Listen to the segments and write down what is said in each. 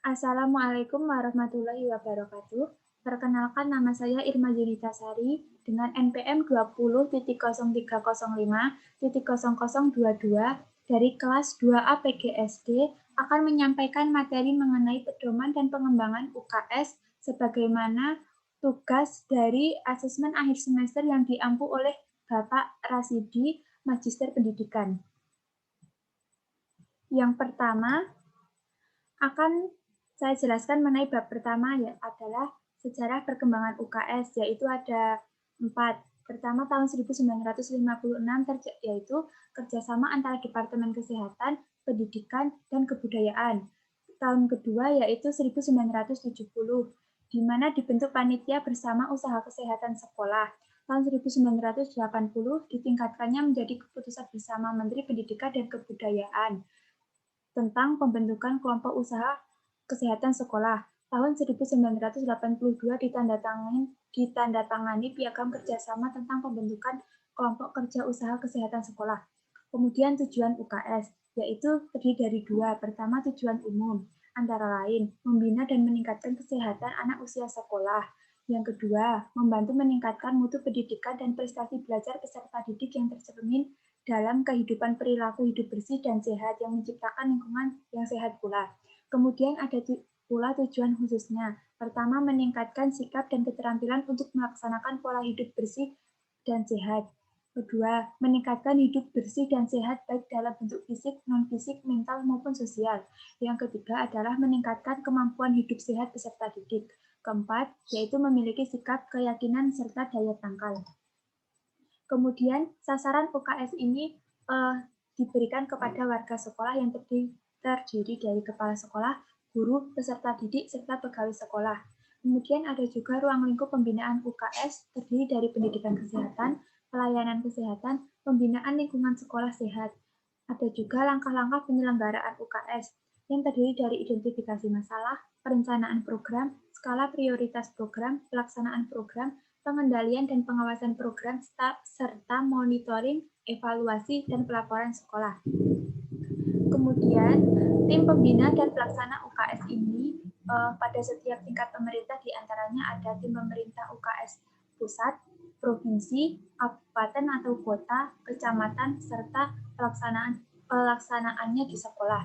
Assalamualaikum warahmatullahi wabarakatuh. Perkenalkan, nama saya Irma Yunita Sari dengan NPM 20.0305.0022 dari kelas 2A PGSD akan menyampaikan materi mengenai pedoman dan pengembangan UKS sebagaimana tugas dari asesmen akhir semester yang diampu oleh Bapak Rasidi, Magister Pendidikan. Yang pertama akan saya jelaskan mengenai bab pertama adalah sejarah perkembangan UKS, yaitu ada 4. Pertama tahun 1956 yaitu kerjasama antara Departemen Kesehatan, Pendidikan, dan Kebudayaan. Tahun kedua yaitu 1970, di mana dibentuk panitia bersama usaha kesehatan sekolah. Tahun 1980 ditingkatkannya menjadi keputusan bersama Menteri Pendidikan dan Kebudayaan tentang pembentukan kelompok usaha kesehatan sekolah. Tahun 1982 ditandatangani Piagam Kerjasama tentang pembentukan kelompok kerja usaha kesehatan sekolah. Kemudian tujuan UKS, yaitu terdiri dari 2. Pertama, tujuan umum, antara lain membina dan meningkatkan kesehatan anak usia sekolah. Yang kedua, membantu meningkatkan mutu pendidikan dan prestasi belajar peserta didik yang tercermin dalam kehidupan perilaku hidup bersih dan sehat yang menciptakan lingkungan yang sehat pula. Kemudian ada pula tujuan khususnya. Pertama, meningkatkan sikap dan keterampilan untuk melaksanakan pola hidup bersih dan sehat. Kedua, meningkatkan hidup bersih dan sehat baik dalam bentuk fisik, non-fisik, mental, maupun sosial. Yang ketiga adalah meningkatkan kemampuan hidup sehat peserta didik. Keempat, yaitu memiliki sikap, keyakinan, serta daya tangkal. Kemudian sasaran UKS ini diberikan kepada warga sekolah yang terdiri dari kepala sekolah, guru, peserta didik, serta pegawai sekolah. Kemudian ada juga ruang lingkup pembinaan UKS terdiri dari pendidikan kesehatan, pelayanan kesehatan, pembinaan lingkungan sekolah sehat. Ada juga langkah-langkah penyelenggaraan UKS yang terdiri dari identifikasi masalah, perencanaan program, skala prioritas program, pelaksanaan program, pengendalian dan pengawasan program, serta monitoring, evaluasi, dan pelaporan sekolah. Kemudian, tim pembina dan pelaksana UKS ini pada setiap tingkat pemerintah diantaranya ada tim pemerintah UKS pusat, provinsi, kabupaten atau kota, kecamatan, serta pelaksanaannya di sekolah.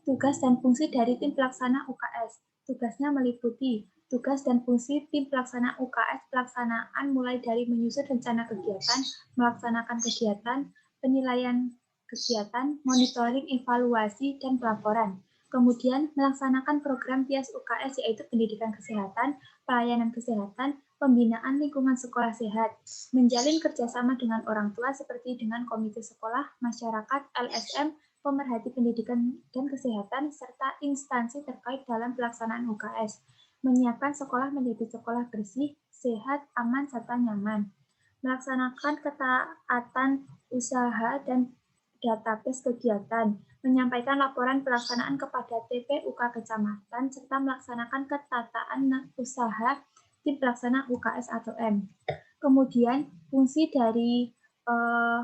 Tugas dan fungsi dari tim pelaksana UKS. Tugasnya meliputi tugas dan fungsi tim pelaksana UKS, pelaksanaan mulai dari menyusun rencana kegiatan, melaksanakan kegiatan, penilaian kegiatan, monitoring, evaluasi, dan pelaporan. Kemudian melaksanakan program TIAS UKS yaitu pendidikan kesehatan, pelayanan kesehatan, pembinaan lingkungan sekolah sehat, menjalin kerjasama dengan orang tua seperti dengan komite sekolah, masyarakat, LSM, pemerhati pendidikan dan kesehatan, serta instansi terkait dalam pelaksanaan UKS, menyiapkan sekolah menjadi sekolah bersih, sehat, aman, serta nyaman, melaksanakan ketaatan usaha dan database kegiatan, menyampaikan laporan pelaksanaan kepada TPUK kecamatan, serta melaksanakan ketataan usaha tim pelaksana UKS atau M. Kemudian, fungsi dari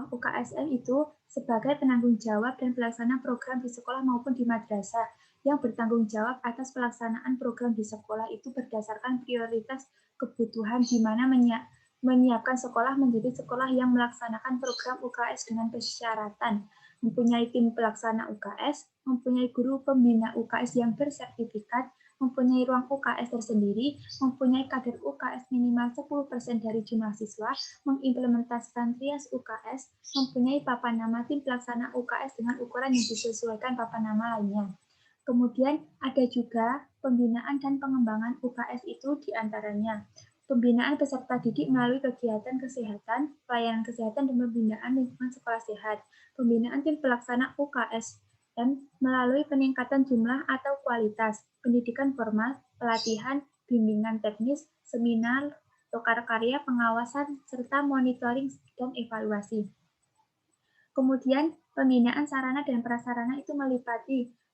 UKSM itu sebagai penanggung jawab dan pelaksana program di sekolah maupun di madrasah yang bertanggung jawab atas pelaksanaan program di sekolah itu berdasarkan prioritas kebutuhan di mana menyiapkan sekolah menjadi sekolah yang melaksanakan program UKS dengan persyaratan mempunyai tim pelaksana UKS, mempunyai guru pembina UKS yang bersertifikat, mempunyai ruang UKS tersendiri, mempunyai kader UKS minimal 10% dari jumlah siswa, mengimplementasikan TIAS UKS, mempunyai papan nama tim pelaksana UKS dengan ukuran yang disesuaikan papan nama lainnya. Kemudian ada juga pembinaan dan pengembangan UKS itu diantaranya pembinaan peserta didik melalui kegiatan kesehatan, pelayanan kesehatan, dan pembinaan lingkungan sekolah sehat, pembinaan tim pelaksana UKS, dan melalui peningkatan jumlah atau kualitas, pendidikan formal, pelatihan, bimbingan teknis, seminar, tukar karya, pengawasan, serta monitoring dan evaluasi. Kemudian, pembinaan sarana dan prasarana itu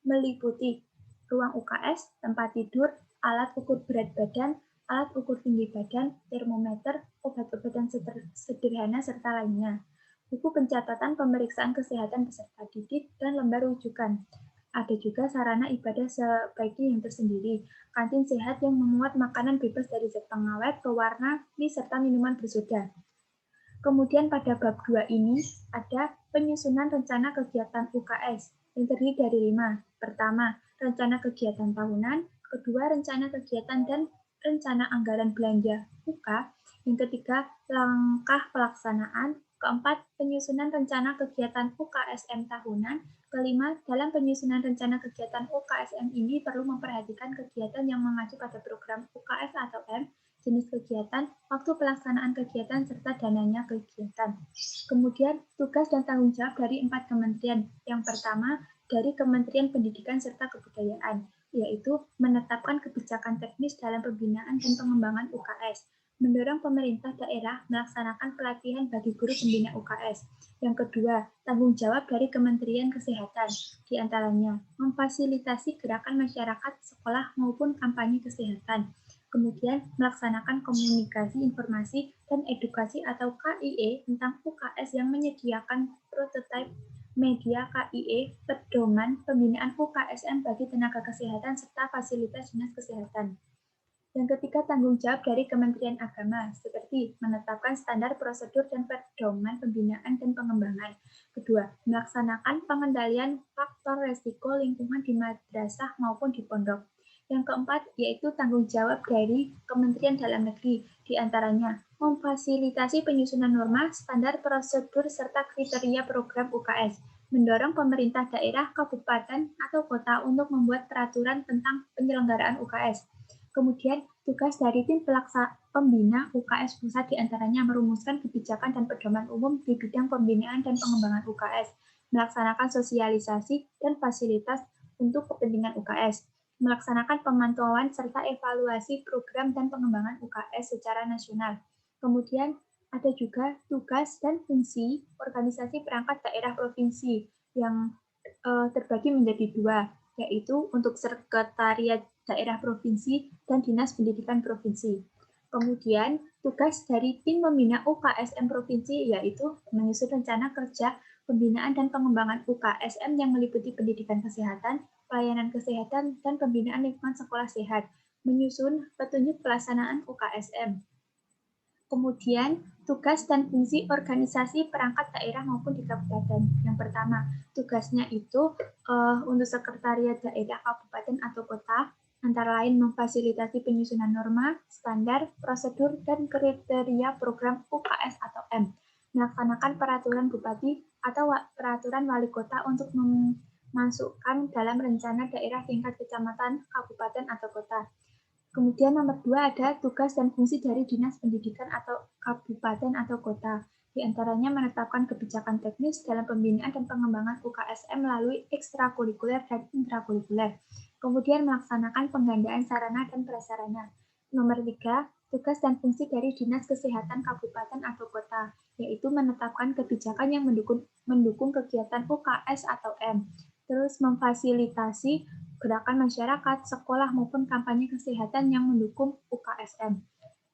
meliputi ruang UKS, tempat tidur, alat ukur berat badan, alat ukur tinggi badan, termometer, obat-obatan sederhana, serta lainnya. buku pencatatan pemeriksaan kesehatan peserta didik, dan lembar rujukan. Ada juga sarana ibadah sebaiknya yang tersendiri, kantin sehat yang memuat makanan bebas dari zat pengawet, pewarna, mie, serta minuman bersoda. Kemudian pada bab 2 ini ada penyusunan rencana kegiatan UKS yang terdiri dari 5. Pertama, rencana kegiatan tahunan. Kedua, rencana kegiatan dan rencana anggaran belanja UK. Yang ketiga, langkah pelaksanaan. Keempat, penyusunan rencana kegiatan UKSM tahunan. Kelima, dalam penyusunan rencana kegiatan UKSM ini perlu memperhatikan kegiatan yang mengacu pada program UKS atau M, jenis kegiatan, waktu pelaksanaan kegiatan, serta dananya kegiatan. Kemudian, tugas dan tanggung jawab dari 4 kementerian. Yang pertama, dari Kementerian Pendidikan serta Kebudayaan, yaitu menetapkan kebijakan teknis dalam pembinaan dan pengembangan UKS, mendorong pemerintah daerah melaksanakan pelatihan bagi guru pembina UKS. Yang kedua, tanggung jawab dari Kementerian Kesehatan, diantaranya memfasilitasi gerakan masyarakat, sekolah, maupun kampanye kesehatan. Kemudian, melaksanakan komunikasi, informasi, dan edukasi atau KIE tentang UKS yang menyediakan prototipe media KIE, pedoman pembinaan UKSM bagi tenaga kesehatan, serta fasilitas dinas kesehatan. Yang ketiga, tanggung jawab dari Kementerian Agama, seperti menetapkan standar prosedur dan pedoman pembinaan dan pengembangan. Kedua, melaksanakan pengendalian faktor resiko lingkungan di madrasah maupun di pondok. Yang keempat, yaitu tanggung jawab dari Kementerian Dalam Negeri, diantaranya memfasilitasi penyusunan norma, standar prosedur, serta kriteria program UKS, mendorong pemerintah daerah, kabupaten, atau kota untuk membuat peraturan tentang penyelenggaraan UKS. Kemudian, tugas dari tim pembina UKS pusat diantaranya merumuskan kebijakan dan pedoman umum di bidang pembinaan dan pengembangan UKS, melaksanakan sosialisasi dan fasilitas untuk kepentingan UKS, melaksanakan pemantauan serta evaluasi program dan pengembangan UKS secara nasional. Kemudian, ada juga tugas dan fungsi organisasi perangkat daerah provinsi yang terbagi menjadi 2, yaitu untuk sekretariat daerah provinsi dan dinas pendidikan provinsi. Kemudian, tugas dari tim pembina UKSM provinsi yaitu menyusun rencana kerja pembinaan dan pengembangan UKSM yang meliputi pendidikan kesehatan, pelayanan kesehatan, dan pembinaan lingkungan sekolah sehat, menyusun petunjuk pelaksanaan UKSM. Kemudian, tugas dan fungsi organisasi perangkat daerah maupun di kabupaten. Yang pertama, tugasnya itu untuk sekretariat daerah kabupaten atau kota, antara lain memfasilitasi penyusunan norma, standar, prosedur, dan kriteria program UKS atau M, melaksanakan peraturan bupati atau peraturan wali kota untuk memasukkan dalam rencana daerah tingkat kecamatan, kabupaten, atau kota. Kemudian nomor 2 ada tugas dan fungsi dari Dinas Pendidikan atau Kabupaten atau Kota. Di antaranya menetapkan kebijakan teknis dalam pembinaan dan pengembangan UKSM melalui ekstrakurikuler dan intrakurikuler. Kemudian melaksanakan penggandaan sarana dan prasarana. Nomor 3, tugas dan fungsi dari Dinas Kesehatan Kabupaten atau Kota, yaitu menetapkan kebijakan yang mendukung kegiatan UKS atau M. Terus memfasilitasi gerakan masyarakat, sekolah, maupun kampanye kesehatan yang mendukung UKSM.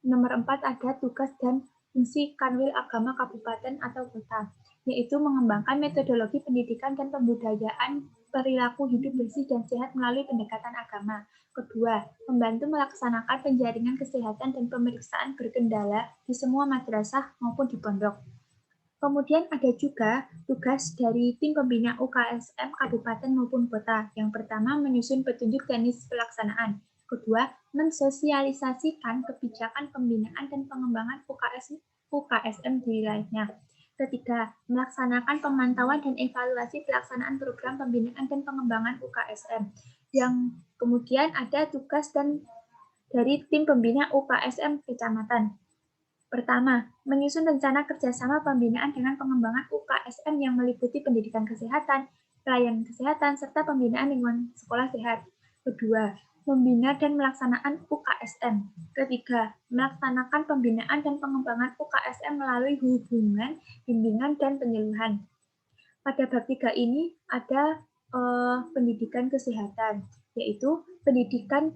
Nomor 4 ada tugas dan fungsi Kanwil Agama Kabupaten atau Kota, yaitu mengembangkan metodologi pendidikan dan pembudayaan perilaku hidup bersih dan sehat melalui pendekatan agama. Kedua, membantu melaksanakan penjaringan kesehatan dan pemeriksaan berkendala di semua madrasah maupun di pondok. Kemudian ada juga tugas dari tim pembina UKSM Kabupaten maupun Kota. Yang pertama, menyusun petunjuk teknis pelaksanaan. Kedua, mensosialisasikan kebijakan pembinaan dan pengembangan UKSM di wilayahnya. Ketiga, melaksanakan pemantauan dan evaluasi pelaksanaan program pembinaan dan pengembangan UKSM. Yang kemudian ada tugas dari tim pembina UKSM Kecamatan. Pertama, menyusun rencana kerjasama pembinaan dengan pengembangan UKSM yang meliputi pendidikan kesehatan, pelayanan kesehatan, serta pembinaan lingkungan sekolah sehat. Kedua, membina dan melaksanaan UKSM. Ketiga, melaksanakan pembinaan dan pengembangan UKSM melalui hubungan, bimbingan, dan penyuluhan. Pada bab 3 ini ada pendidikan kesehatan, yaitu pendidikan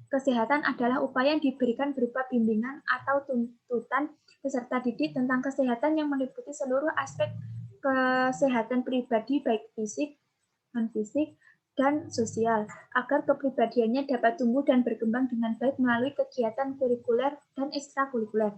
kesehatan adalah upaya yang diberikan berupa bimbingan atau tuntutan peserta didik tentang kesehatan yang meliputi seluruh aspek kesehatan pribadi baik fisik, non-fisik, dan sosial, agar kepribadiannya dapat tumbuh dan berkembang dengan baik melalui kegiatan kurikuler dan ekstrakurikuler.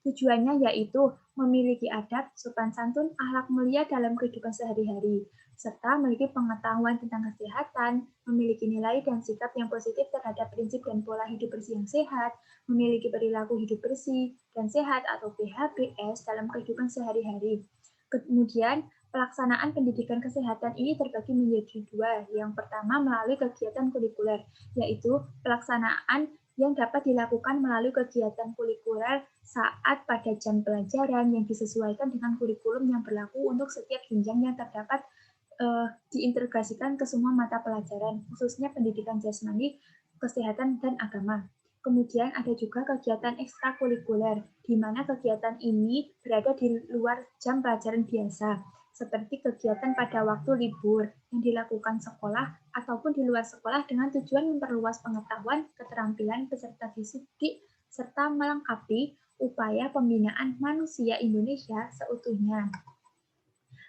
Tujuannya yaitu memiliki adab, sopan santun, akhlak mulia dalam kehidupan sehari-hari, serta memiliki pengetahuan tentang kesehatan, memiliki nilai dan sikap yang positif terhadap prinsip dan pola hidup bersih yang sehat, memiliki perilaku hidup bersih dan sehat atau PHBS dalam kehidupan sehari-hari. Kemudian, pelaksanaan pendidikan kesehatan ini terbagi menjadi dua. Yang pertama melalui kegiatan kurikuler, yaitu pelaksanaan yang dapat dilakukan melalui kegiatan kurikuler saat pada jam pelajaran yang disesuaikan dengan kurikulum yang berlaku untuk setiap jenjang yang terdapat diintegrasikan ke semua mata pelajaran, khususnya pendidikan jasmani, kesehatan, dan agama. Kemudian ada juga kegiatan ekstrakurikuler, di mana kegiatan ini berada di luar jam pelajaran biasa, seperti kegiatan pada waktu libur yang dilakukan sekolah ataupun di luar sekolah dengan tujuan memperluas pengetahuan, keterampilan peserta didik, serta melengkapi upaya pembinaan manusia Indonesia seutuhnya.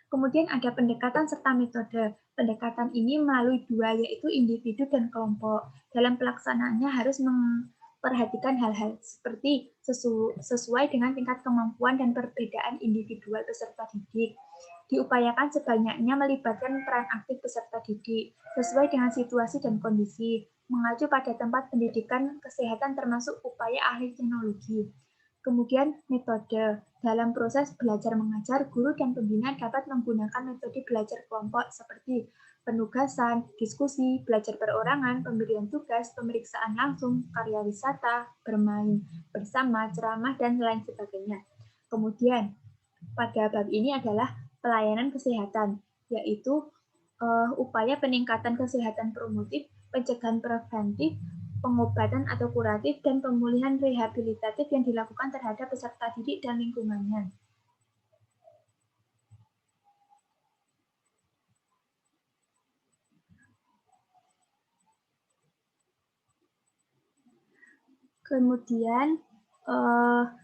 Kemudian ada pendekatan serta metode. Pendekatan ini melalui dua, yaitu individu dan kelompok. Dalam pelaksanaannya harus memperhatikan hal-hal seperti sesuai dengan tingkat kemampuan dan perbedaan individual peserta didik. Diupayakan sebanyaknya melibatkan peran aktif peserta didik, sesuai dengan situasi dan kondisi, mengacu pada tempat pendidikan kesehatan termasuk upaya ahli teknologi. Kemudian metode. Dalam proses belajar mengajar, guru dan pembina dapat menggunakan metode belajar kelompok seperti penugasan, diskusi, belajar perorangan, pemberian tugas, pemeriksaan langsung, karya wisata, bermain bersama, ceramah, dan lain sebagainya. Kemudian, pada bab ini adalah pelayanan kesehatan, yaitu upaya peningkatan kesehatan promotif, pencegahan preventif, pengobatan atau kuratif, dan pemulihan rehabilitatif yang dilakukan terhadap peserta didik dan lingkungannya. Kemudian,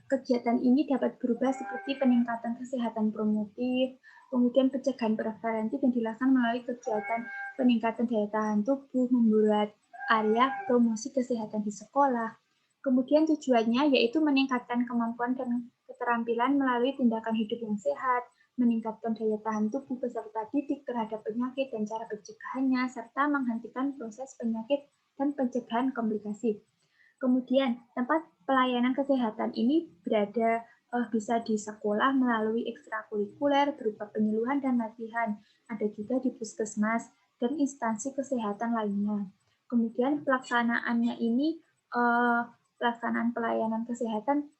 kegiatan ini dapat berubah seperti peningkatan kesehatan promotif, kemudian pencegahan preventif yang dilakukan melalui kegiatan peningkatan daya tahan tubuh, membuat area promosi kesehatan di sekolah. Kemudian tujuannya yaitu meningkatkan kemampuan dan keterampilan melalui tindakan hidup yang sehat, meningkatkan daya tahan tubuh peserta didik terhadap penyakit dan cara pencegahannya, serta menghentikan proses penyakit dan pencegahan komplikasi. Kemudian, tempat pelayanan kesehatan ini berada bisa di sekolah melalui ekstrakurikuler berupa penyuluhan dan latihan. Ada juga di puskesmas dan instansi kesehatan lainnya. Kemudian pelaksanaannya ini, pelaksanaan pelayanan kesehatan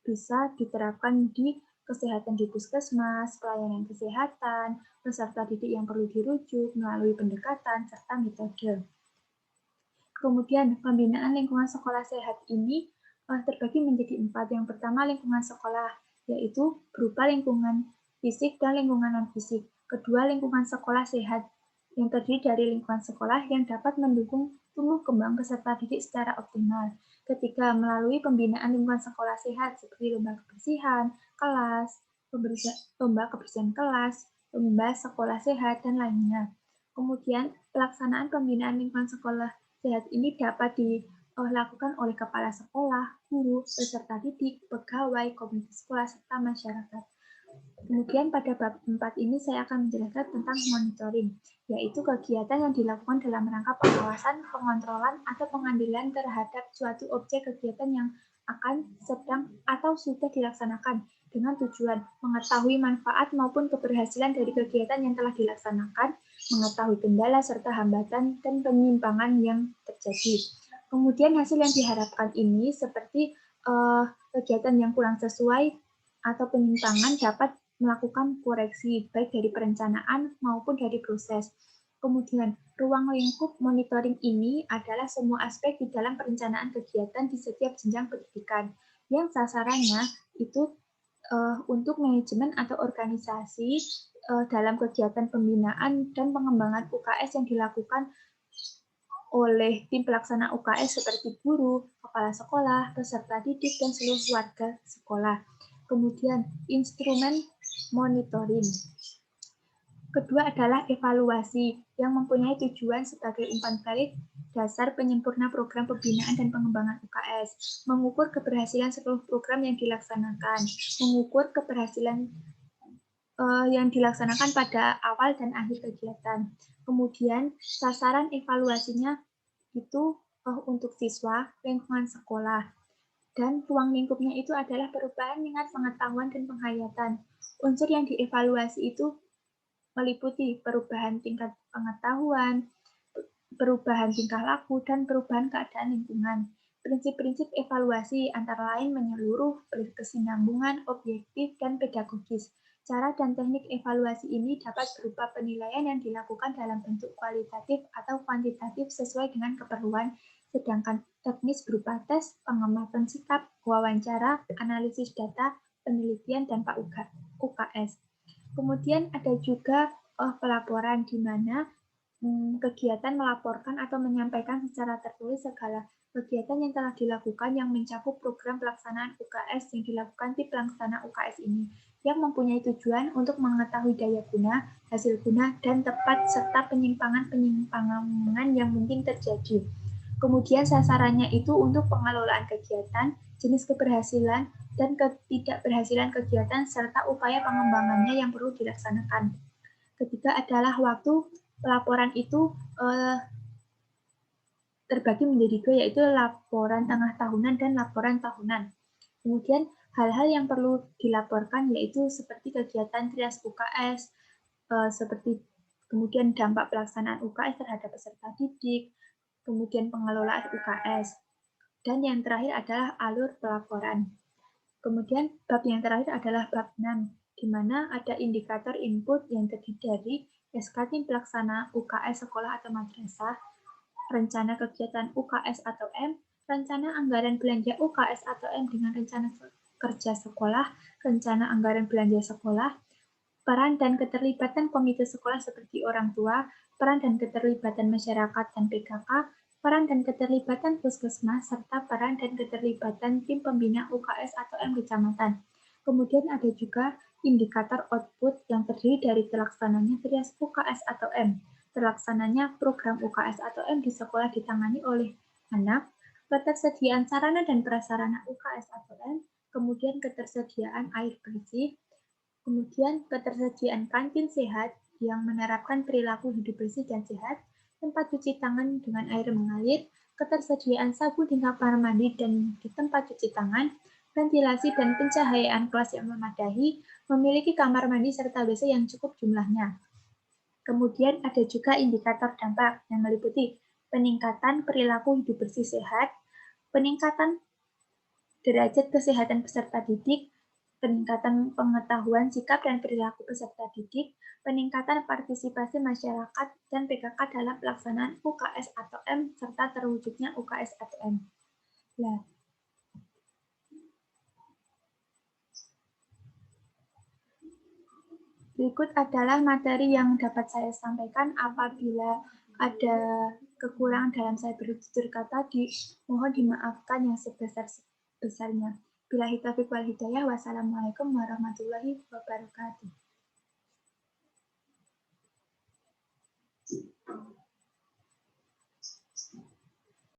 bisa diterapkan di kesehatan di puskesmas, pelayanan kesehatan, peserta didik yang perlu dirujuk melalui pendekatan, serta metode. Kemudian pembinaan lingkungan sekolah sehat ini terbagi menjadi 4. Yang pertama lingkungan sekolah, yaitu berupa lingkungan fisik dan lingkungan non-fisik. Kedua lingkungan sekolah sehat, yang terdiri dari lingkungan sekolah yang dapat mendukung tumbuh kembang peserta didik secara optimal. Ketiga, melalui pembinaan lingkungan sekolah sehat seperti lomba kebersihan kelas, lomba kebersihan kelas, lomba sekolah sehat, dan lainnya. Kemudian pelaksanaan pembinaan lingkungan sekolah sehat ini dapat dilakukan oleh kepala sekolah, guru, peserta didik, pegawai, komite sekolah, serta masyarakat. Kemudian pada bab 4 ini saya akan menjelaskan tentang monitoring, yaitu kegiatan yang dilakukan dalam rangka pengawasan, pengontrolan, atau pengambilan terhadap suatu objek kegiatan yang akan, sedang, atau sudah dilaksanakan dengan tujuan mengetahui manfaat maupun keberhasilan dari kegiatan yang telah dilaksanakan, mengetahui kendala serta hambatan dan penyimpangan yang terjadi. Kemudian hasil yang diharapkan ini seperti kegiatan yang kurang sesuai atau penyimpangan dapat melakukan koreksi baik dari perencanaan maupun dari proses. Kemudian, ruang lingkup monitoring ini adalah semua aspek di dalam perencanaan kegiatan di setiap jenjang pendidikan yang sasarannya itu untuk manajemen atau organisasi dalam kegiatan pembinaan dan pengembangan UKS yang dilakukan oleh tim pelaksana UKS seperti guru, kepala sekolah, peserta didik, dan seluruh warga sekolah. Kemudian instrumen monitoring. Kedua adalah evaluasi yang mempunyai tujuan sebagai umpan balik dasar penyempurna program pembinaan dan pengembangan UKS, mengukur keberhasilan seluruh program yang dilaksanakan, mengukur keberhasilan yang dilaksanakan pada awal dan akhir kegiatan. Kemudian sasaran evaluasinya itu untuk siswa, lingkungan sekolah, dan ruang lingkupnya itu adalah perubahan tingkat pengetahuan dan penghayatan. Unsur yang dievaluasi itu meliputi perubahan tingkat pengetahuan, perubahan tingkah laku, dan perubahan keadaan lingkungan. Prinsip-prinsip evaluasi antara lain menyeluruh, berkesinambungan, objektif, dan pedagogis. Cara dan teknik evaluasi ini dapat berupa penilaian yang dilakukan dalam bentuk kualitatif atau kuantitatif sesuai dengan keperluan, sedangkan teknis berupa tes, pengamatan sikap, wawancara, analisis data, penelitian, dan UKS. Kemudian ada juga pelaporan di mana kegiatan melaporkan atau menyampaikan secara tertulis segala kegiatan yang telah dilakukan yang mencakup program pelaksanaan UKS yang dilakukan tim pelaksana UKS ini, yang mempunyai tujuan untuk mengetahui daya guna, hasil guna, dan tepat serta penyimpangan-penyimpangan yang mungkin terjadi. Kemudian sasarannya itu untuk pengelolaan kegiatan, jenis keberhasilan, dan ketidakberhasilan kegiatan, serta upaya pengembangannya yang perlu dilaksanakan. Ketiga adalah waktu. Pelaporan itu terbagi menjadi dua, yaitu laporan tengah tahunan dan laporan tahunan. Kemudian hal-hal yang perlu dilaporkan yaitu seperti kegiatan trias UKS, seperti kemudian dampak pelaksanaan UKS terhadap peserta didik, kemudian pengelolaan UKS, dan yang terakhir adalah alur pelaporan. Kemudian bab yang terakhir adalah bab 6, di mana ada indikator input yang terdiri dari SK tim pelaksana UKS sekolah atau madrasah, rencana kegiatan UKS atau M, rencana anggaran belanja UKS atau M dengan rencana kerja sekolah, rencana anggaran belanja sekolah, peran dan keterlibatan komite sekolah seperti orang tua, peran dan keterlibatan masyarakat dan PKK, peran dan keterlibatan puskesmas, serta peran dan keterlibatan tim pembina UKS atau M kecamatan. Kemudian ada juga indikator output yang terdiri dari terlaksananya trias UKS atau M, terlaksananya program UKS atau M di sekolah ditangani oleh anak, ketersediaan sarana dan prasarana UKS atau M, kemudian ketersediaan air bersih, kemudian ketersediaan kantin sehat yang menerapkan perilaku hidup bersih dan sehat, tempat cuci tangan dengan air mengalir, ketersediaan sabun di kamar mandi dan di tempat cuci tangan, ventilasi dan pencahayaan kelas yang memadai, memiliki kamar mandi serta WC yang cukup jumlahnya. Kemudian ada juga indikator dampak yang meliputi peningkatan perilaku hidup bersih sehat, peningkatan derajat kesehatan peserta didik, peningkatan pengetahuan sikap dan perilaku peserta didik, peningkatan partisipasi masyarakat dan PKK dalam pelaksanaan UKS atau M, serta terwujudnya UKS atau M. Nah, berikut adalah materi yang dapat saya sampaikan. Apabila ada kekurangan dalam saya bertutur kata, mohon dimaafkan yang sebesar-besarnya. Billahi taufiq wal hidayah. Wassalamualaikum warahmatullahi wabarakatuh.